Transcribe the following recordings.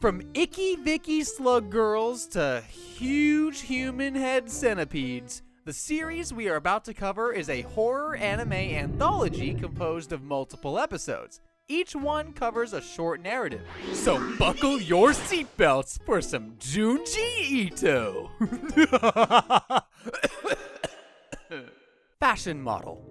From icky Vicky slug girls to huge human head centipedes, the series we are about to cover is a horror anime anthology composed of multiple episodes. Each one covers a short narrative. So buckle your seatbelts for some Junji Ito. Fashion model.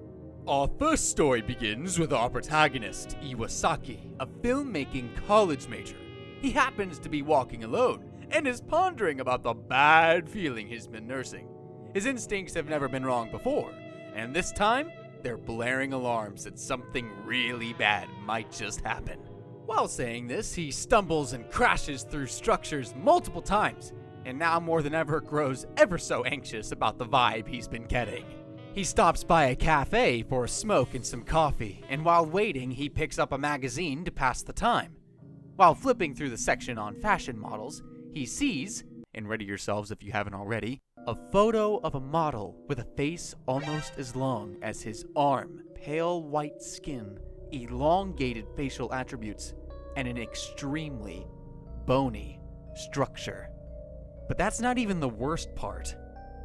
Our first story begins with our protagonist, Iwasaki, a filmmaking college major. He happens to be walking alone and is pondering about the bad feeling he's been nursing. His instincts have never been wrong before, and this time, they're blaring alarms that something really bad might just happen. While saying this, he stumbles and crashes through structures multiple times, and now more than ever grows ever so anxious about the vibe he's been getting. He stops by a cafe for a smoke and some coffee, and while waiting, he picks up a magazine to pass the time. While flipping through the section on fashion models, he sees, and ready yourselves if you haven't already, a photo of a model with a face almost as long as his arm, pale white skin, elongated facial attributes, and an extremely bony structure. But that's not even the worst part.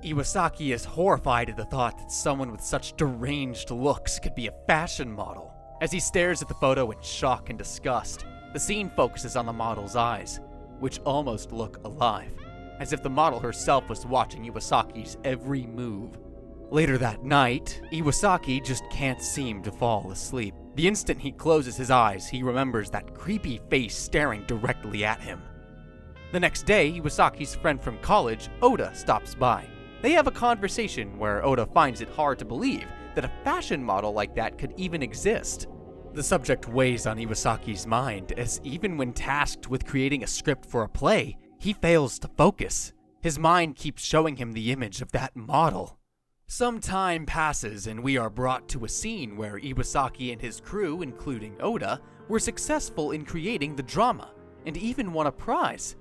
Iwasaki is horrified at the thought that someone with such deranged looks could be a fashion model. As he stares at the photo in shock and disgust, the scene focuses on the model's eyes, which almost look alive, as if the model herself was watching Iwasaki's every move. Later that night, Iwasaki just can't seem to fall asleep. The instant he closes his eyes, he remembers that creepy face staring directly at him. The next day, Iwasaki's friend from college, Oda, stops by. They have a conversation where Oda finds it hard to believe that a fashion model like that could even exist. The subject weighs on Iwasaki's mind, as even when tasked with creating a script for a play, he fails to focus. His mind keeps showing him the image of that model. Some time passes and we are brought to a scene where Iwasaki and his crew, including Oda, were successful in creating the drama, and even won a prize.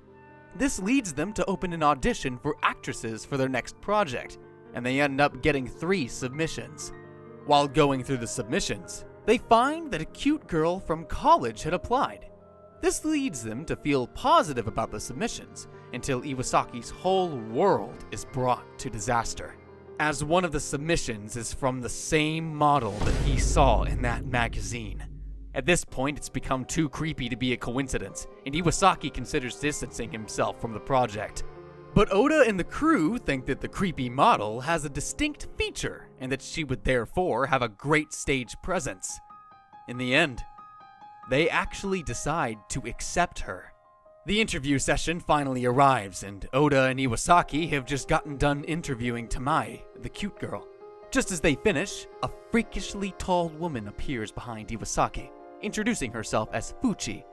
This leads them to open an audition for actresses for their next project, and they end up getting 3 submissions. While going through the submissions, they find that a cute girl from college had applied. This leads them to feel positive about the submissions until Iwasaki's whole world is brought to disaster, as one of the submissions is from the same model that he saw in that magazine. At this point, it's become too creepy to be a coincidence, and Iwasaki considers distancing himself from the project. But Oda and the crew think that the creepy model has a distinct feature, and that she would therefore have a great stage presence. In the end, they actually decide to accept her. The interview session finally arrives, and Oda and Iwasaki have just gotten done interviewing Tamai, the cute girl. Just as they finish, a freakishly tall woman appears behind Iwasaki, introducing herself as Fuchi.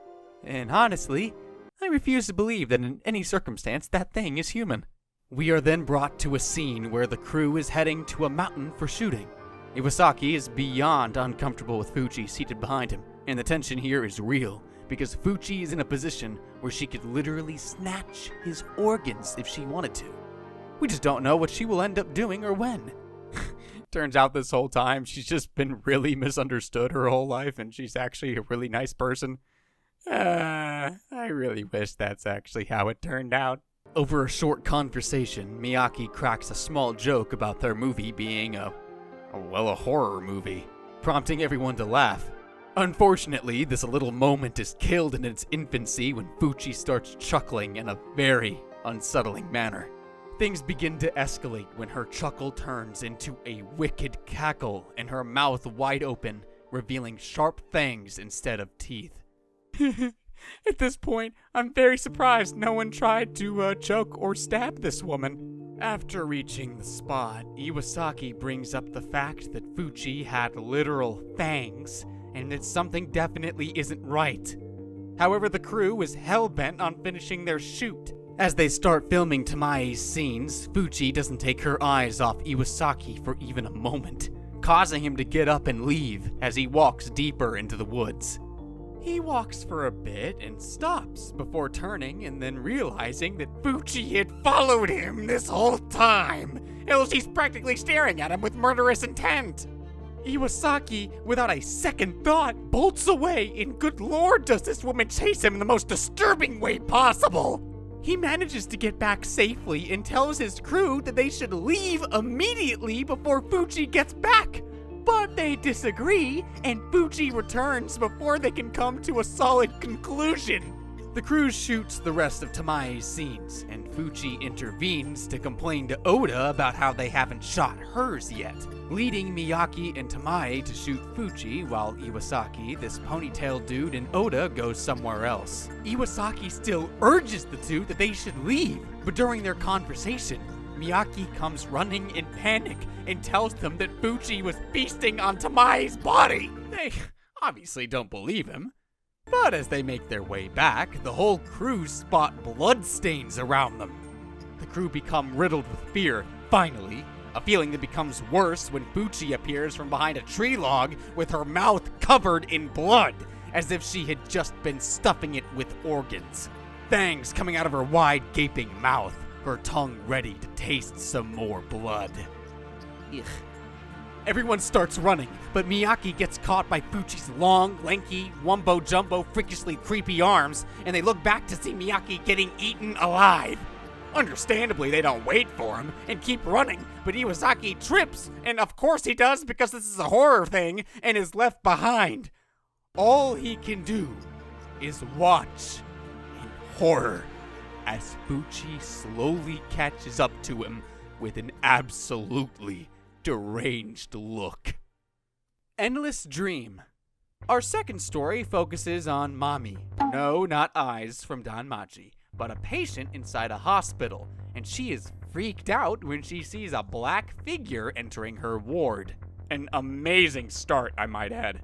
And honestly, I refuse to believe that in any circumstance that thing is human. We are then brought to a scene where the crew is heading to a mountain for shooting. Iwasaki is beyond uncomfortable with Fuchi seated behind him, and the tension here is real, because Fuchi is in a position where she could literally snatch his organs if she wanted to. We just don't know what she will end up doing or when. Turns out this whole time she's just been really misunderstood her whole life, and she's actually a really nice person. I really wish that's actually how it turned out. Over a short conversation, Miyake cracks a small joke about their movie being a horror movie, prompting everyone to laugh. Unfortunately, this little moment is killed in its infancy when Fuchi starts chuckling in a very unsettling manner. Things begin to escalate when her chuckle turns into a wicked cackle and her mouth wide open, revealing sharp fangs instead of teeth. At this point, I'm very surprised no one tried to choke or stab this woman. After reaching the spot, Iwasaki brings up the fact that Fuchi had literal fangs, and that something definitely isn't right. However, the crew is hell-bent on finishing their shoot. As they start filming Tamai's scenes, Fuchi doesn't take her eyes off Iwasaki for even a moment, causing him to get up and leave as he walks deeper into the woods. He walks for a bit and stops before turning and then realizing that Fuchi had followed him this whole time, else he's practically staring at him with murderous intent. Iwasaki, without a second thought, bolts away, and good lord does this woman chase him in the most disturbing way possible! He manages to get back safely and tells his crew that they should leave immediately before Fuji gets back. But they disagree, and Fuji returns before they can come to a solid conclusion. The crew shoots the rest of Tamae's scenes, and Fuji intervenes to complain to Oda about how they haven't shot hers yet, leading Miyake and Tamae to shoot Fuji while Iwasaki, this ponytail dude, and Oda goes somewhere else. Iwasaki still urges the two that they should leave, but during their conversation, Miyake comes running in panic and tells them that Fuji was feasting on Tamae's body. They obviously don't believe him. But as they make their way back, the whole crew spot bloodstains around them. The crew become riddled with fear, finally, a feeling that becomes worse when Fuji appears from behind a tree log with her mouth covered in blood, as if she had just been stuffing it with organs. Fangs coming out of her wide, gaping mouth, her tongue ready to taste some more blood. Ugh. Everyone starts running, but Miyake gets caught by Fuji's long, lanky, wumbo-jumbo, freakishly creepy arms, and they look back to see Miyake getting eaten alive. Understandably, they don't wait for him and keep running, but Iwasaki trips, and of course he does because this is a horror thing, and is left behind. All he can do is watch in horror as Fuji slowly catches up to him with an absolutely deranged look. Endless Dream. Our second story focuses on Mami. No, not Eyes from Danmachi, but a patient inside a hospital, and she is freaked out when she sees a black figure entering her ward. An amazing start, I might add.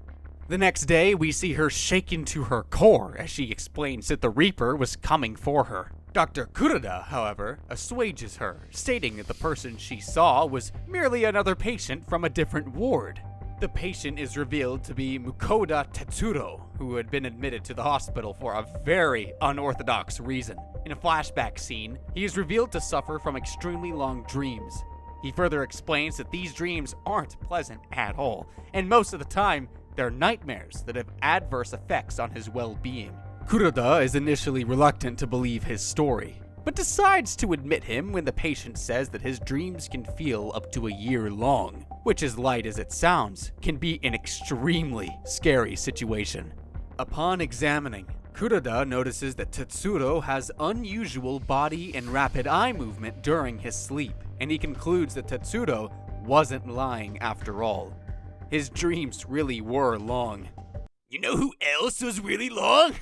The next day, we see her shaken to her core as she explains that the Reaper was coming for her. Dr. Kuroda, however, assuages her, stating that the person she saw was merely another patient from a different ward. The patient is revealed to be Mukoda Tetsuro, who had been admitted to the hospital for a very unorthodox reason. In a flashback scene, he is revealed to suffer from extremely long dreams. He further explains that these dreams aren't pleasant at all, and most of the time, they're nightmares that have adverse effects on his well-being. Kuroda is initially reluctant to believe his story, but decides to admit him when the patient says that his dreams can feel up to a year long, which, as light as it sounds, can be an extremely scary situation. Upon examining, Kuroda notices that Tetsuro has unusual body and rapid eye movement during his sleep, and he concludes that Tetsuro wasn't lying after all. His dreams really were long. You know who else was really long?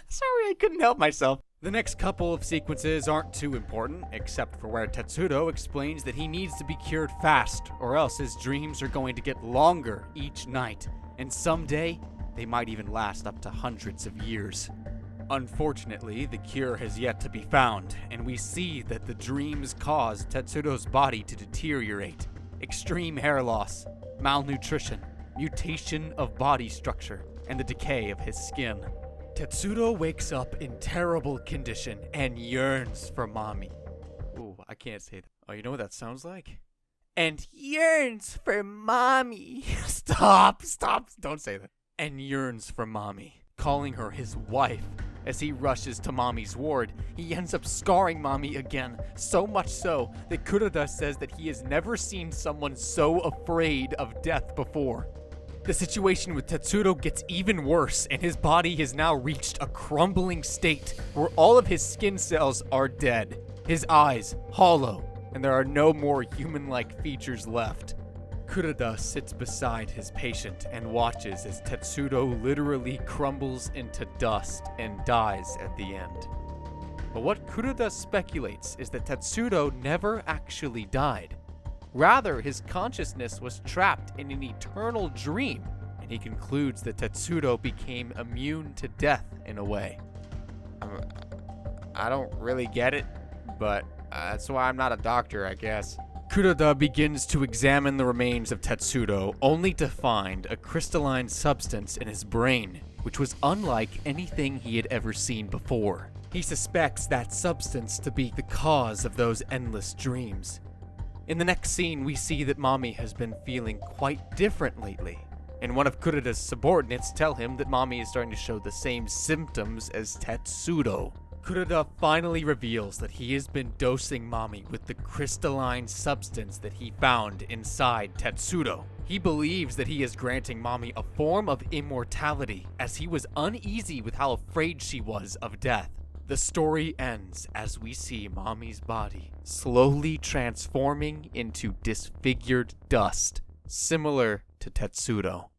Sorry, I couldn't help myself. The next couple of sequences aren't too important, except for where Tetsuro explains that he needs to be cured fast, or else his dreams are going to get longer each night, and someday, they might even last up to hundreds of years. Unfortunately, the cure has yet to be found, and we see that the dreams cause Tetsuro's body to deteriorate. Extreme hair loss, malnutrition, mutation of body structure, and the decay of his skin. Tetsuro wakes up in terrible condition and yearns for Mami. Ooh, I can't say that. Oh, you know what that sounds like? And yearns for Mami. Stop, don't say that. And yearns for Mami, calling her his wife. As he rushes to Mami's ward, he ends up scarring Mami again, so much so that Kuroda says that he has never seen someone so afraid of death before. The situation with Tetsuro gets even worse, and his body has now reached a crumbling state where all of his skin cells are dead, his eyes hollow, and there are no more human-like features left. Kuroda sits beside his patient and watches as Tetsuro literally crumbles into dust and dies at the end. But what Kuroda speculates is that Tetsuro never actually died. Rather, his consciousness was trapped in an eternal dream, and he concludes that Tetsuro became immune to death in a way. I don't really get it, but that's why I'm not a doctor, I guess. Kuroda begins to examine the remains of Tetsuro, only to find a crystalline substance in his brain, which was unlike anything he had ever seen before. He suspects that substance to be the cause of those endless dreams. In the next scene, we see that Mommy has been feeling quite different lately, and one of Kurita's subordinates tell him that Mommy is starting to show the same symptoms as Tetsudo. Kurita finally reveals that he has been dosing Mommy with the crystalline substance that he found inside Tetsudo. He believes that he is granting Mommy a form of immortality, as he was uneasy with how afraid she was of death. The story ends as we see Mommy's body slowly transforming into disfigured dust, similar to Tetsudo.